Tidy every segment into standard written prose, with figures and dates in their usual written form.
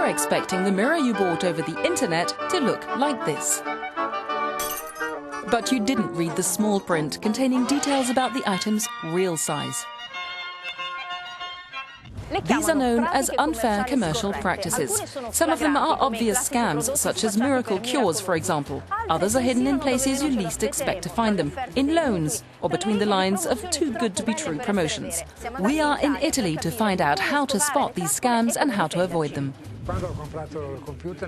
they're expecting the mirror you bought over the internet to look like this. But you didn't read the small print containing details about the item's real size. These are known as unfair commercial practices. Some of them are obvious scams, such as miracle cures, for example. Others are hidden in places you least expect to find them, in loans, or between the lines of too-good-to-be-true promotions. We are in Italy to find out how to spot these scams and how to avoid them.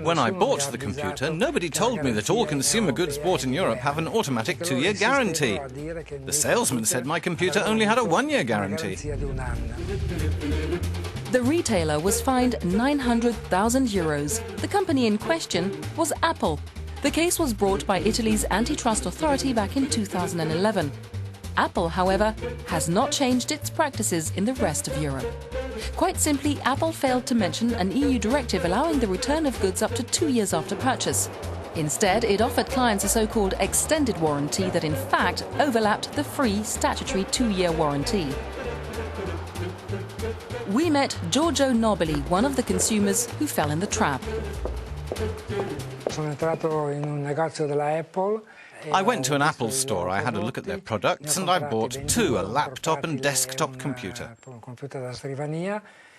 When I bought the computer, nobody told me that all consumer goods bought in Europe have an automatic 2-year guarantee. The salesman said my computer only had a 1-year guarantee. The retailer was fined €900,000. The company in question was Apple. The case was brought by Italy's antitrust authority back in 2011. Apple, however, has not changed its practices in the rest of Europe. Quite simply, Apple failed to mention an EU directive allowing the return of goods up to 2 years after purchase. Instead, it offered clients a so-called extended warranty that in fact overlapped the free statutory 2-year warranty. We met Giorgio Nobili, one of the consumers who fell in the trap. I went to an Apple store, I had a look at their products, and I bought two, a laptop and desktop computer.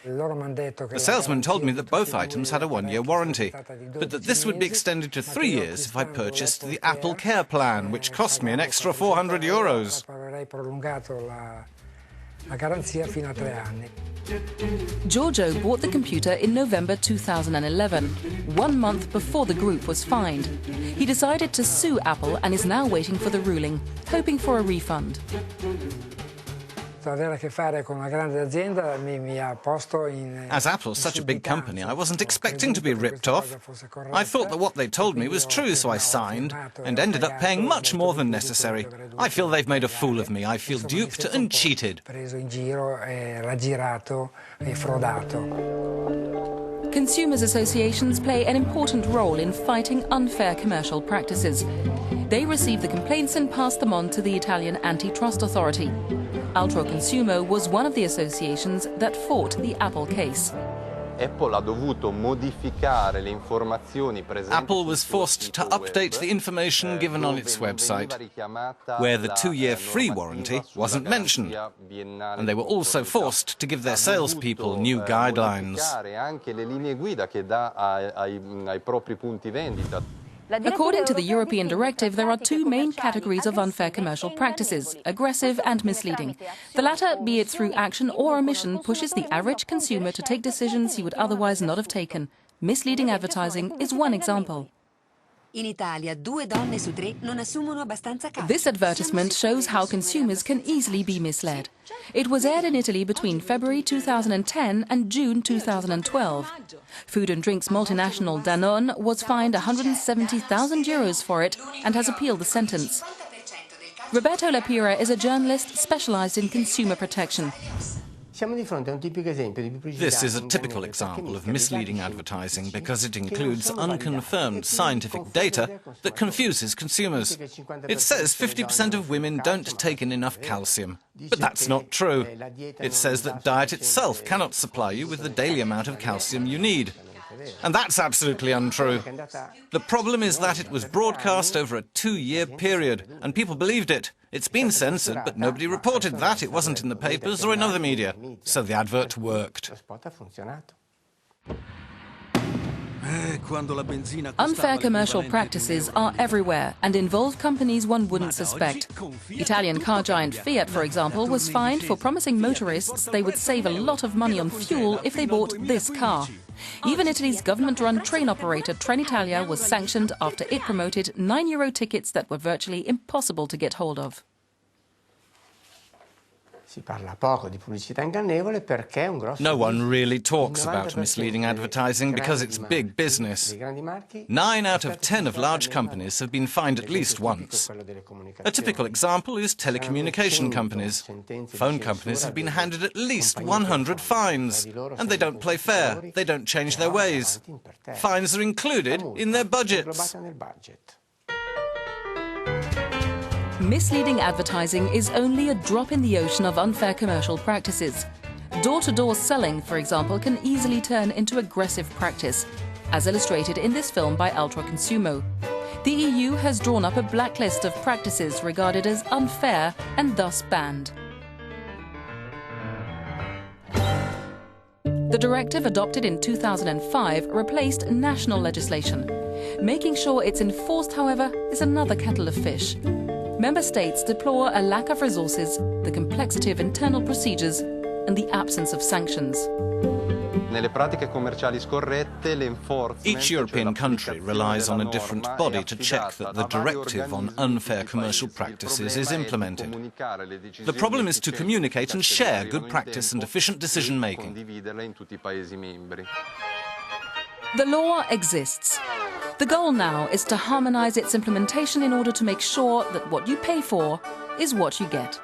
The salesman told me that both items had a 1-year warranty, but that this would be extended to 3 years if I purchased the AppleCare plan, which cost me an extra €400. Giorgio bought the computer in November 2011, 1 month before the group was fined. He decided to sue Apple and is now waiting for the ruling, hoping for a refund. As Apple's such a big company, I wasn't expecting to be ripped off. I thought that what they told me was true, so I signed and ended up paying much more than necessary. I feel they've made a fool of me. I feel duped and cheated. Consumers' associations play an important role in fighting unfair commercial practices. They receive the complaints and pass them on to the Italian antitrust authority. Altro Consumo was one of the associations that fought the Apple case. Apple was forced to update the information given on its website, where the 2-year free warranty wasn't mentioned. And they were also forced to give their salespeople new guidelines. According to the European directive, there are 2 main categories of unfair commercial practices: aggressive and misleading. The latter, be it through action or omission, pushes the average consumer to take decisions he would otherwise not have taken. Misleading advertising is one example. This advertisement shows how consumers can easily be misled. It was aired in Italy between February 2010 and June 2012. Food and drinks multinational Danone was fined €170,000 for it and has appealed the sentence. Roberto Lapira is a journalist specialized in consumer protection. This is a typical example of misleading advertising because it includes unconfirmed scientific data that confuses consumers. It says 50% of women don't take in enough calcium, but that's not true. It says that diet itself cannot supply you with the daily amount of calcium you need. And that's absolutely untrue. The problem is that it was broadcast over a 2-year period, and people believed it. It's been censored, but nobody reported that. It wasn't in the papers or in other media. So the advert worked. Unfair commercial practices are everywhere and involve companies one wouldn't suspect. Italian car giant Fiat, for example, was fined for promising motorists they would save a lot of money on fuel if they bought this car. Even Italy's government-run train operator Trenitalia was sanctioned after it promoted €9 tickets that were virtually impossible to get hold of. No one really talks about misleading advertising because it's big business. 9 out of 10 of large companies have been fined at least once. A typical example is telecommunication companies. Phone companies have been handed at least 100 fines, and they don't play fair, they don't change their ways. Fines are included in their budgets. Misleading advertising is only a drop in the ocean of unfair commercial practices. Door-to-door selling, for example, can easily turn into aggressive practice, as illustrated in this film by Ultra Consumo. The EU has drawn up a blacklist of practices regarded as unfair and thus banned. The directive adopted in 2005 replaced national legislation. Making sure it's enforced, however, is another kettle of fish. Member states deplore a lack of resources, the complexity of internal procedures, and the absence of sanctions. Each European country relies on a different body to check that the directive on unfair commercial practices is implemented. The problem is to communicate and share good practice and efficient decision-making. The law exists. The goal now is to harmonise its implementation in order to make sure that what you pay for is what you get.